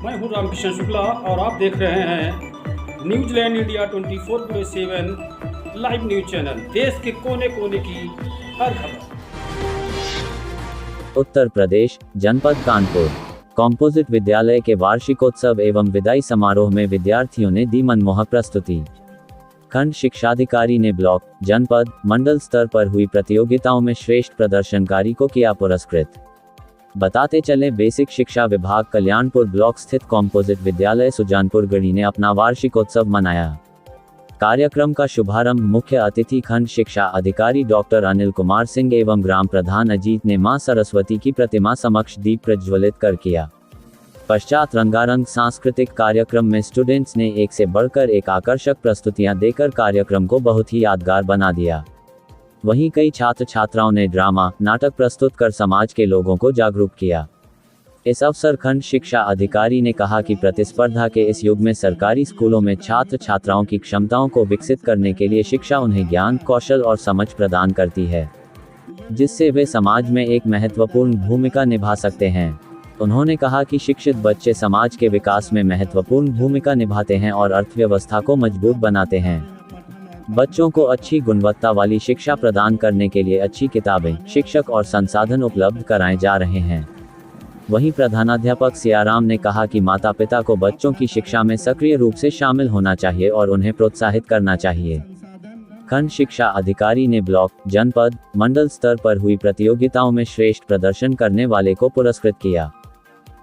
मैं हूं रामकिशन शुक्ला और आप देख रहे हैं New Zealand India 24/7 live news channel. देश के कोने कोने की हर खबर। उत्तर प्रदेश, जनपद कानपुर कॉम्पोजिट विद्यालय के वार्षिकोत्सव एवं विदाई समारोह में विद्यार्थियों ने दी मनमोहक प्रस्तुति। खंड शिक्षाधिकारी ने ब्लॉक, जनपद, मंडल स्तर पर हुई प्रतियोगिताओं में श्रेष्ठ प्रदर्शनकारी को किया पुरस्कृत। बताते चले, बेसिक शिक्षा विभाग कल्याणपुर ब्लॉक स्थित कॉम्पोजिट विद्यालय सुजानपुर गढ़ी ने अपना वार्षिकोत्सव मनाया। कार्यक्रम का शुभारंभ मुख्य अतिथि खंड शिक्षा अधिकारी डॉक्टर अनिल कुमार सिंह एवं ग्राम प्रधान अजीत ने मां सरस्वती की प्रतिमा समक्ष दीप प्रज्वलित कर किया। पश्चात रंगारंग सांस्कृतिक कार्यक्रम में स्टूडेंट्स ने एक से बढ़कर एक आकर्षक प्रस्तुतियां देकर कार्यक्रम को बहुत ही यादगार बना दिया। वहीं कई छात्र छात्राओं ने ड्रामा, नाटक प्रस्तुत कर समाज के लोगों को जागरूक किया। इस अवसर खंड शिक्षा अधिकारी ने कहा कि प्रतिस्पर्धा के इस युग में सरकारी स्कूलों में छात्र छात्राओं की क्षमताओं को विकसित करने के लिए शिक्षा उन्हें ज्ञान, कौशल और समझ प्रदान करती है, जिससे वे समाज में एक महत्वपूर्ण भूमिका निभा सकते हैं। उन्होंने कहा कि शिक्षित बच्चे समाज के विकास में महत्वपूर्ण भूमिका निभाते हैं और अर्थव्यवस्था को मजबूत बनाते हैं। बच्चों को अच्छी गुणवत्ता वाली शिक्षा प्रदान करने के लिए अच्छी किताबें, शिक्षक और संसाधन उपलब्ध कराए जा रहे हैं। वहीं प्रधानाध्यापक सियाराम ने कहा कि माता पिता को बच्चों की शिक्षा में सक्रिय रूप से शामिल होना चाहिए और उन्हें प्रोत्साहित करना चाहिए। खंड शिक्षा अधिकारी ने ब्लॉक, जनपद, मंडल स्तर पर हुई प्रतियोगिताओं में श्रेष्ठ प्रदर्शन करने वाले को पुरस्कृत किया।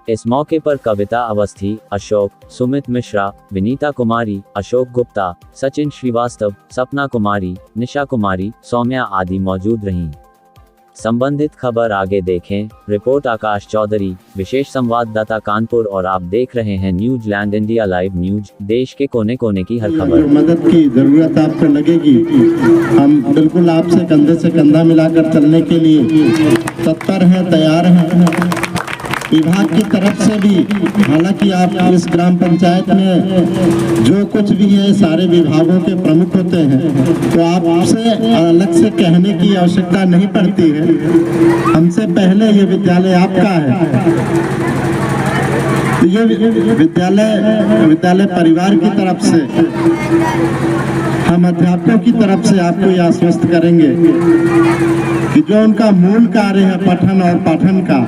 इस मौके पर कविता अवस्थी, अशोक, सुमित मिश्रा, विनीता कुमारी, अशोक गुप्ता, सचिन श्रीवास्तव, सपना कुमारी, निशा कुमारी, सौम्या आदि मौजूद रहीं। संबंधित खबर आगे देखें। रिपोर्ट आकाश चौधरी, विशेष संवाददाता कानपुर और आप देख रहे हैं न्यूजीलैंड इंडिया लाइव न्यूज। देश के कोने कोने की हर खबर। मदद की जरूरत आपको लगेगी, हम बिल्कुल आपसे कंधे से कंधा मिलाकर चलने के लिए तत्पर हैं, तैयार हैं। विभाग की तरफ से भी, हालांकि आप इस ग्राम पंचायत में जो कुछ भी है सारे विभागों के प्रमुख होते हैं, तो आपसे अलग से कहने की आवश्यकता नहीं पड़ती है। हमसे पहले ये विद्यालय आपका है। तो ये विद्यालय परिवार की तरफ से, हम अध्यापकों की तरफ से आपको ये आश्वस्त करेंगे कि जो उनका मूल कार्य है पठन और पाठन का,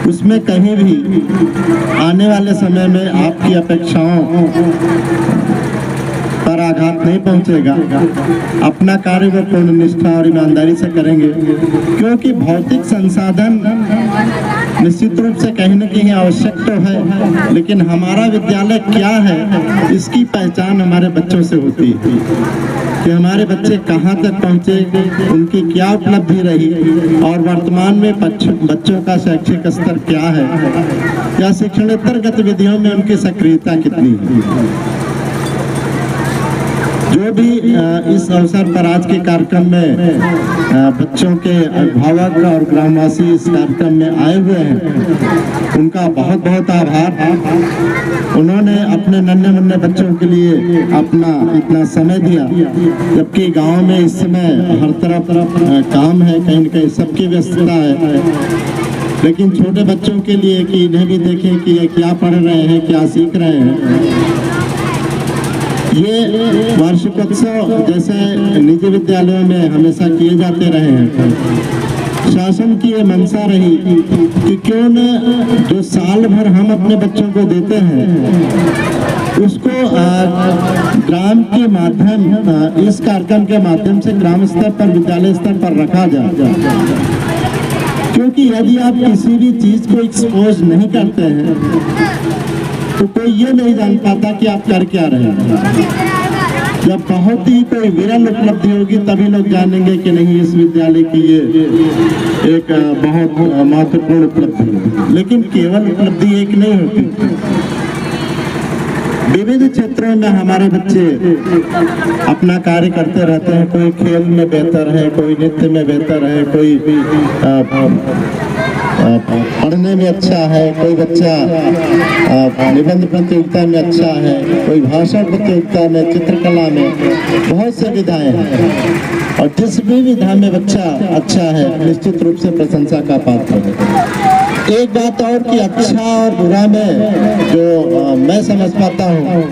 उसमें कहीं भी आने वाले समय में आपकी अपेक्षाओं पर आघात नहीं पहुंचेगा। अपना कार्य वो पूर्ण निष्ठा और ईमानदारी से करेंगे, क्योंकि भौतिक संसाधन निश्चित रूप से कहीं न कहीं आवश्यक तो है, लेकिन हमारा विद्यालय क्या है इसकी पहचान हमारे बच्चों से होती है कि हमारे बच्चे कहाँ तक पहुँचे, उनकी क्या उपलब्धि रही और वर्तमान में बच्चों का शैक्षिक स्तर क्या है या शिक्षणेतर गतिविधियों में उनकी सक्रियता कितनी है। जो भी इस अवसर पर आज के कार्यक्रम में बच्चों के अभिभावक और ग्रामवासी इस कार्यक्रम में आए हुए हैं, उनका बहुत बहुत आभार। उन्होंने अपने नन्हे मुन्ने बच्चों के लिए अपना इतना समय दिया, जबकि गांव में इस समय हर तरफ काम है, कहीं न कहीं सबकी व्यस्तता है, लेकिन छोटे बच्चों के लिए कि इन्हें भी देखें कि ये क्या पढ़ रहे हैं, क्या सीख रहे हैं। ये वार्षिकोत्सव जैसे निजी विद्यालयों में हमेशा किए जाते रहे हैं, शासन की ये मंशा रही कि क्यों न जो साल भर हम अपने बच्चों को देते हैं उसको ग्राम के माध्यम, इस कार्यक्रम के माध्यम से ग्राम स्तर पर, विद्यालय स्तर पर रखा जाए। क्योंकि यदि आप किसी भी चीज को एक्सपोज नहीं करते हैं तो कोई ये नहीं जान पाता कि आप कर क्या रहे हैं। जब बहुत ही कोई विरल उपलब्धि होगी तभी लोग जानेंगे कि नहीं, इस विद्यालय की ये एक बहुत महत्वपूर्ण उपलब्धि है। लेकिन केवल उपलब्धि एक नहीं होती, विविध क्षेत्रों में हमारे बच्चे अपना कार्य करते रहते हैं। कोई खेल में बेहतर है, कोई नृत्य में बेहतर है, कोई पढ़ने में अच्छा है, कोई बच्चा निबंध प्रतियोगिता में अच्छा है, कोई भाषण प्रतियोगिता में, चित्रकला में, बहुत से विधाएं हैं। और जिस भी विधा में बच्चा अच्छा है निश्चित रूप से प्रशंसा का पात्र है। एक बात और कि अच्छा और बुरा में जो मैं समझ पाता हूँ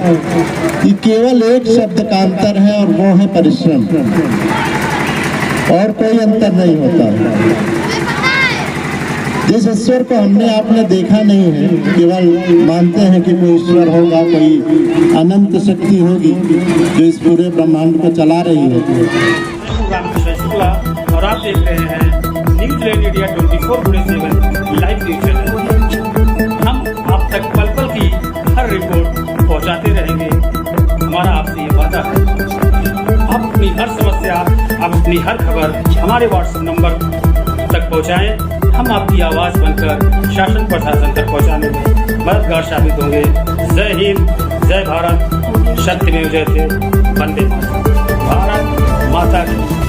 कि केवल एक शब्द का अंतर है और वो है परिश्रम, और कोई अंतर नहीं होता। जिस ईश्वर को हमने आपने देखा नहीं है, केवल मानते हैं कि कोई ईश्वर होगा, कोई अनंत शक्ति होगी जो इस पूरे ब्रह्मांड को चला रही है। रामकृष्ण शुक्ला और आप देख रहे हैं New Zealand India 24/7 live news channel. हम आप तक पल पल की हर रिपोर्ट पहुंचाते रहेंगे। हमारा आपसे ये वादा है, आप अपनी हर समस्या, आप अपनी हर खबर हमारे व्हाट्सएप नंबर तक पहुंचाएं। हम आपकी आवाज़ बनकर शासन प्रशासन तक पहुंचाने में मददगार साबित होंगे। जय हिंद, जय भारत, सत्यमेव जयते, वंदे मातरम। भारत माता की